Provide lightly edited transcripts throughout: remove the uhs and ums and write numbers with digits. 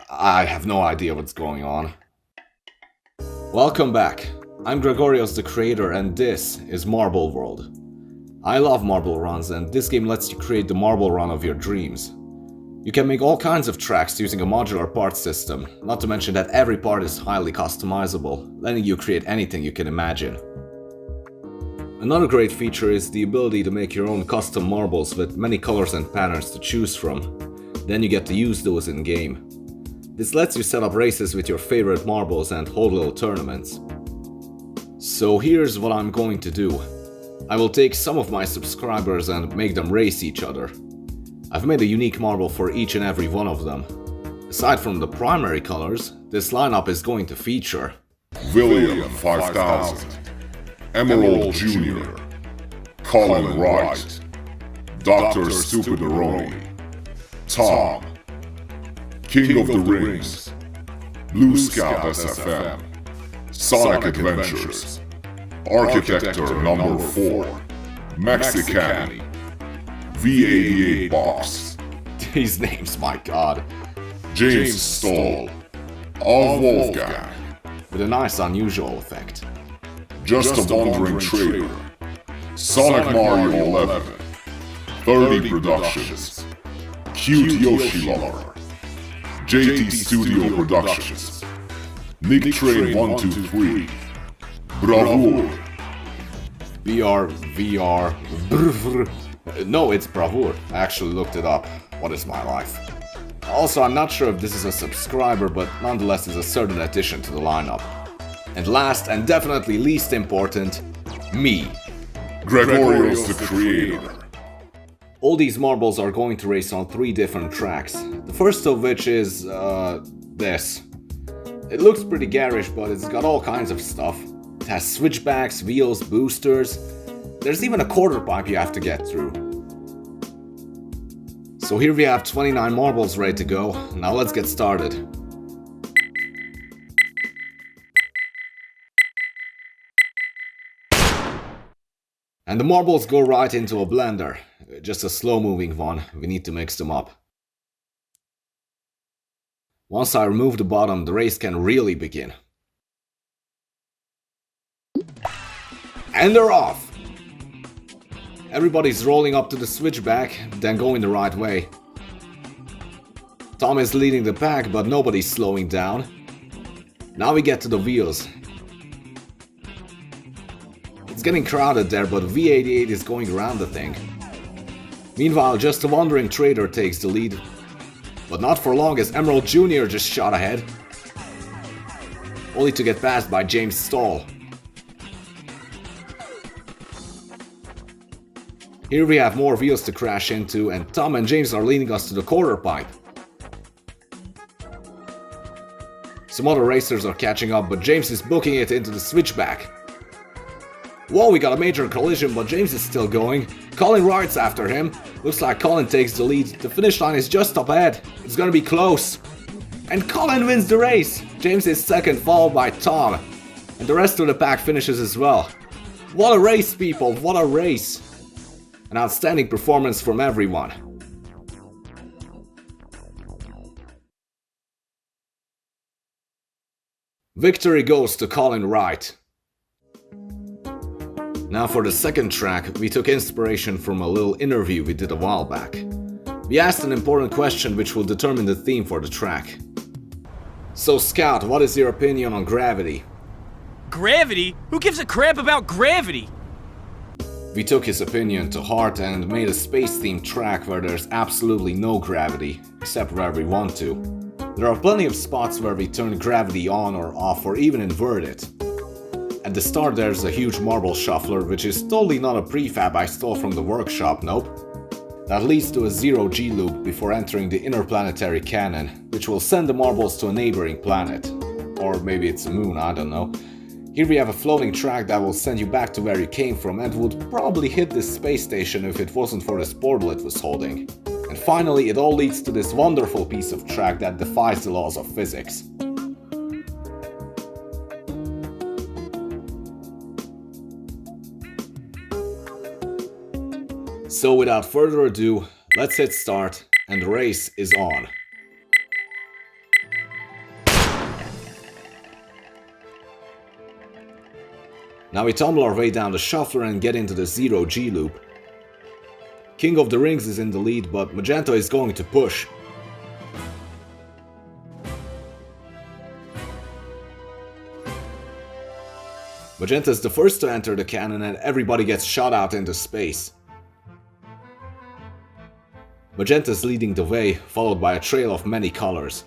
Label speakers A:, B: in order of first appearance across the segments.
A: I have no idea what's going on. Welcome back. I'm Gregorios the creator and this is Marble World. I love marble runs and this game lets you create the marble run of your dreams. You can make all kinds of tracks using a modular part system, not to mention that every part is highly customizable, letting you create anything you can imagine. Another great feature is the ability to make your own custom marbles with many colors and patterns to choose from. Then you get to use those in game. This lets you set up races with your favorite marbles and hold little tournaments. So here's what I'm going to do. I will take some of my subscribers and make them race each other. I've made a unique marble for each and every one of them. Aside from the primary colors, this lineup is going to feature
B: William 5000, Emerald Jr., Colin Wright, Dr. Stupid Eroni, Tom, King of the Rings, BluScoutSFM, Sonic Adventures, Architector number 4, Mexikani, V88 Box.
A: These names, my god.
B: James Stoll, AwWolfgang,
A: With a nice unusual effect.
B: JustAWanderingTrader, Sonic Mario 11, Thirdy Productions, CuteYoshilover, J.T Studio Productions, Nick Train 123, BRVR.
A: BRVR. No, it's Bravour. I actually looked it up. What is my life? Also, I'm not sure if this is a subscriber, but nonetheless is a certain addition to the lineup. And last and definitely least important, me.
B: Gregorios the creator.
A: All these marbles are going to race on 3 different tracks. The first of which is, this. It looks pretty garish, but it's got all kinds of stuff. It has switchbacks, wheels, boosters. There's even a quarter pipe you have to get through. So here we have 29 marbles ready to go. Now let's get started. And the marbles go right into a blender. Just a slow-moving one. We need to mix them up. Once I remove the bottom, the race can really begin. And they're off! Everybody's rolling up to the switchback, then going the right way. Tom is leading the pack, but nobody's slowing down. Now we get to the wheels. It's getting crowded there, but V88 is going around the thing. Meanwhile, JustAWanderingTrader takes the lead. But not for long, as Emerald Jr. just shot ahead. Only to get passed by James Stoll. Here we have more wheels to crash into, and Tom and James are leading us to the quarter pipe. Some other racers are catching up, but James is booking it into the switchback. Whoa, we got a major collision, but James is still going. Colin Wright's after him. Looks like Colin takes the lead. The finish line is just up ahead. It's gonna be close. And Colin wins the race. James is second, followed by Tom. And the rest of the pack finishes as well. What a race, people, what a race. An outstanding performance from everyone. Victory goes to Colin Wright. Now for the second track, we took inspiration from a little interview we did a while back. We asked an important question which will determine the theme for the track. So Scout, what is your opinion on gravity?
C: Gravity? Who gives a crap about gravity?
A: We took his opinion to heart and made a space-themed track where there's absolutely no gravity, except where we want to. There are plenty of spots where we turn gravity on or off or even invert it. At the start there's a huge marble shuffler, which is totally not a prefab I stole from the workshop, nope. That leads to a 0G loop before entering the interplanetary cannon, which will send the marbles to a neighboring planet. Or maybe it's a moon, I don't know. Here we have a floating track that will send you back to where you came from and would probably hit this space station if it wasn't for this portal it was holding. And finally, it all leads to this wonderful piece of track that defies the laws of physics. So without further ado, let's hit start and the race is on. Now we tumble our way down the shuffler and get into the 0G loop. King of the Rings is in the lead, but Magenta is going to push. Magenta is the first to enter the cannon and everybody gets shot out into space. Magenta is leading the way, followed by a trail of many colors.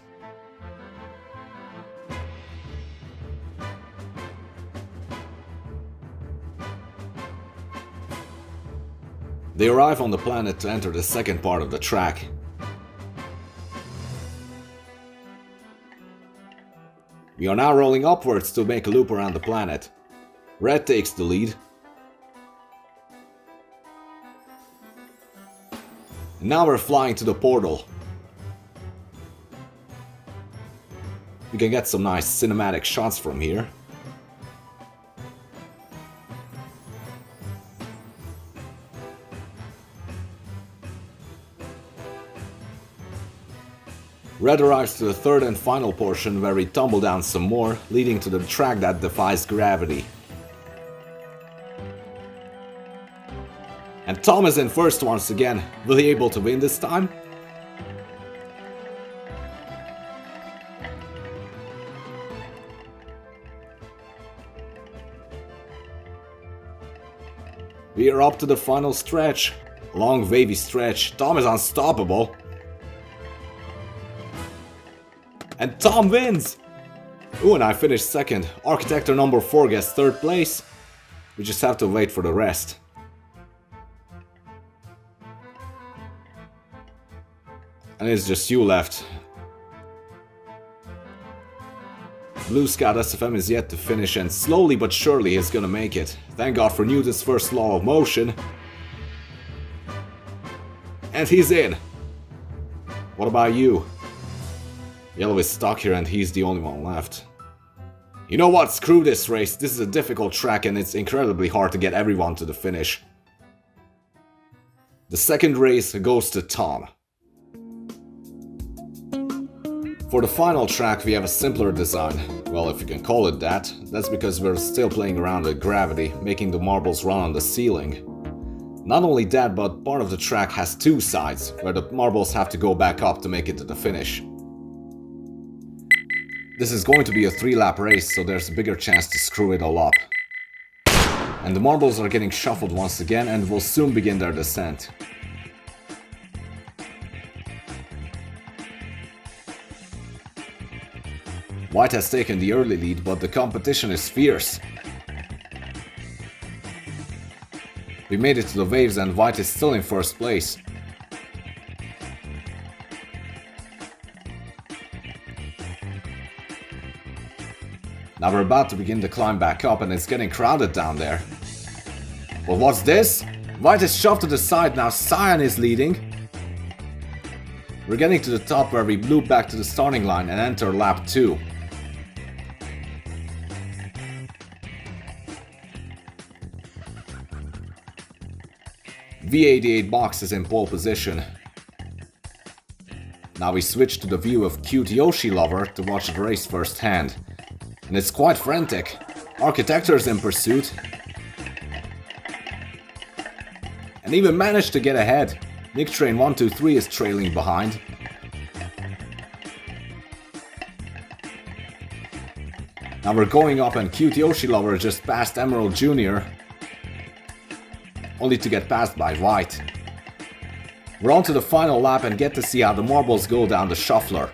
A: They arrive on the planet to enter the second part of the track. We are now rolling upwards to make a loop around the planet. Red takes the lead. And now we're flying to the portal. We can get some nice cinematic shots from here. Red arrives to the third and final portion where we tumble down some more, leading to the track that defies gravity. And Tom is in first once again. Will he be able to win this time? We are up to the final stretch. Long wavy stretch. Tom is unstoppable. And Tom wins! Ooh, and I finished second. Architector number 4 gets third place. We just have to wait for the rest. And it's just you left. BluScoutSFM is yet to finish and slowly but surely he's gonna make it. Thank God for Newton's first law of motion. And he's in! What about you? Yellow is stuck here and he's the only one left. You know what? Screw this race. This is a difficult track and it's incredibly hard to get everyone to the finish. The second race goes to Tom. For the final track we have a simpler design. Well, if you can call it that. That's because we're still playing around with gravity, making the marbles run on the ceiling. Not only that, but part of the track has two sides, where the marbles have to go back up to make it to the finish. This is going to be a 3-lap race, so there's a bigger chance to screw it all up. And the marbles are getting shuffled once again and will soon begin their descent. White has taken the early lead, but the competition is fierce. We made it to the waves and White is still in first place. Now we're about to begin the climb back up and it's getting crowded down there. But what's this? White is shoved to the side, now Cyan is leading. We're getting to the top where we loop back to the starting line and enter lap 2. V88 box is in pole position. Now we switch to the view of CuteYoshilover to watch the race firsthand. And it's quite frantic. Architector is in pursuit. And even managed to get ahead. Nick Train 123 is trailing behind. Now we're going up and CuteYoshilover just passed Emerald Jr. Only to get passed by White. We're on to the final lap and get to see how the marbles go down the shuffler.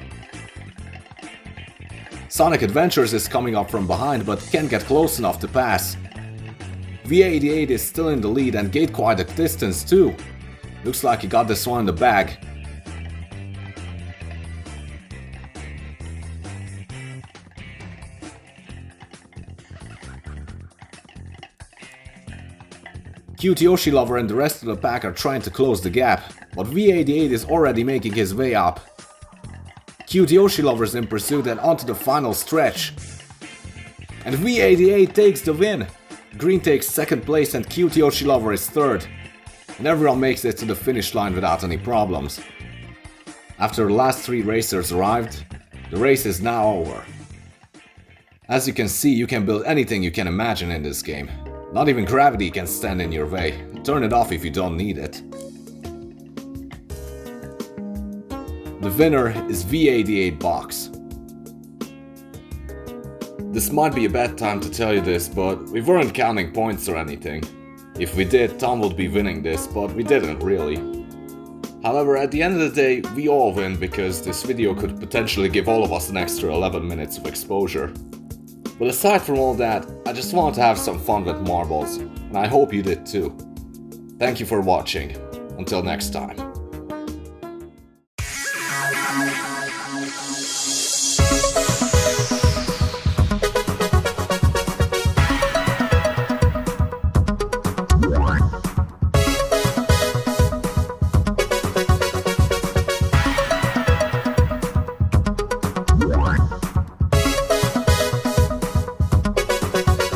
A: Sonic Adventures is coming up from behind but can't get close enough to pass. V88 is still in the lead and gained quite a distance too. Looks like he got this one in the bag. CuteYoshilover and the rest of the pack are trying to close the gap, but V88 is already making his way up. CuteYoshilover is in pursuit and onto the final stretch. And V88 takes the win! Green takes second place and CuteYoshilover is third. And everyone makes it to the finish line without any problems. After the last 3 racers arrived, the race is now over. As you can see, you can build anything you can imagine in this game. Not even gravity can stand in your way. Turn it off if you don't need it. The winner is V88Box. This might be a bad time to tell you this, but we weren't counting points or anything. If we did, Tom would be winning this, but we didn't really. However, at the end of the day, we all win because this video could potentially give all of us an extra 11 minutes of exposure. But aside from all that, I just wanted to have some fun with marbles, and I hope you did too. Thank you for watching. Until next time.